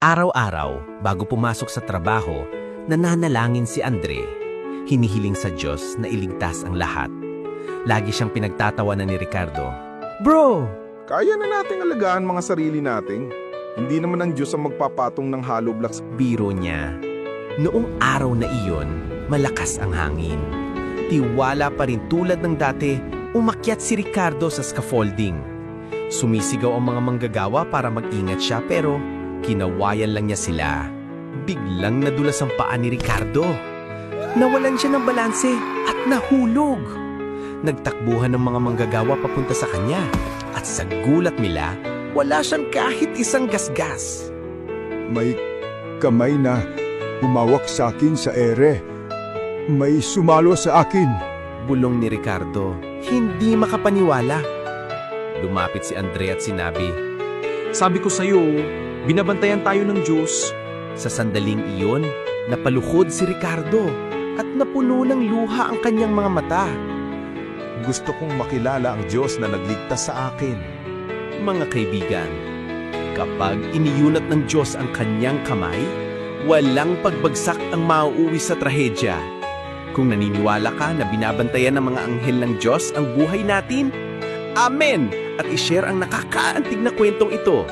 Araw-araw, bago pumasok sa trabaho, nananalangin si Andre. Hinihiling sa Diyos na iligtas ang lahat. Lagi siyang pinagtatawanan ni Ricardo. Bro! Kaya na nating alagaan mga sarili nating. Hindi naman ang Diyos ang magpapatong ng hollow blocks. Biro niya. Noong araw na iyon, malakas ang hangin. Tiwala pa rin tulad ng dati, umakyat si Ricardo sa scaffolding. Sumisigaw ang mga manggagawa para mag-ingat siya pero kinawayan lang niya sila. Biglang nadulas ang paa ni Ricardo. Nawalan siya ng balanse at nahulog. Nagtakbuhan ng mga manggagawa papunta sa kanya at sa gulat nila, wala siyang kahit isang gasgas. May kamay na humawak sa akin sa ere. May sumalo sa akin. Bulong ni Ricardo, hindi makapaniwala. Lumapit si Andre at sinabi, Sabi ko sa'yo, binabantayan tayo ng Diyos. sa sandaling iyon, napaluhod si Ricardo at napuno ng luha ang kanyang mga mata. Gusto kong makilala ang Diyos na nagligtas sa akin. Mga kaibigan, kapag iniyunat ng Diyos ang kanyang kamay, walang pagbagsak ang mauuwi sa trahedya. Kung naniniwala ka na binabantayan ng mga anghel ng Diyos ang buhay natin, Amen! At ishare ang nakakaantig na kwentong ito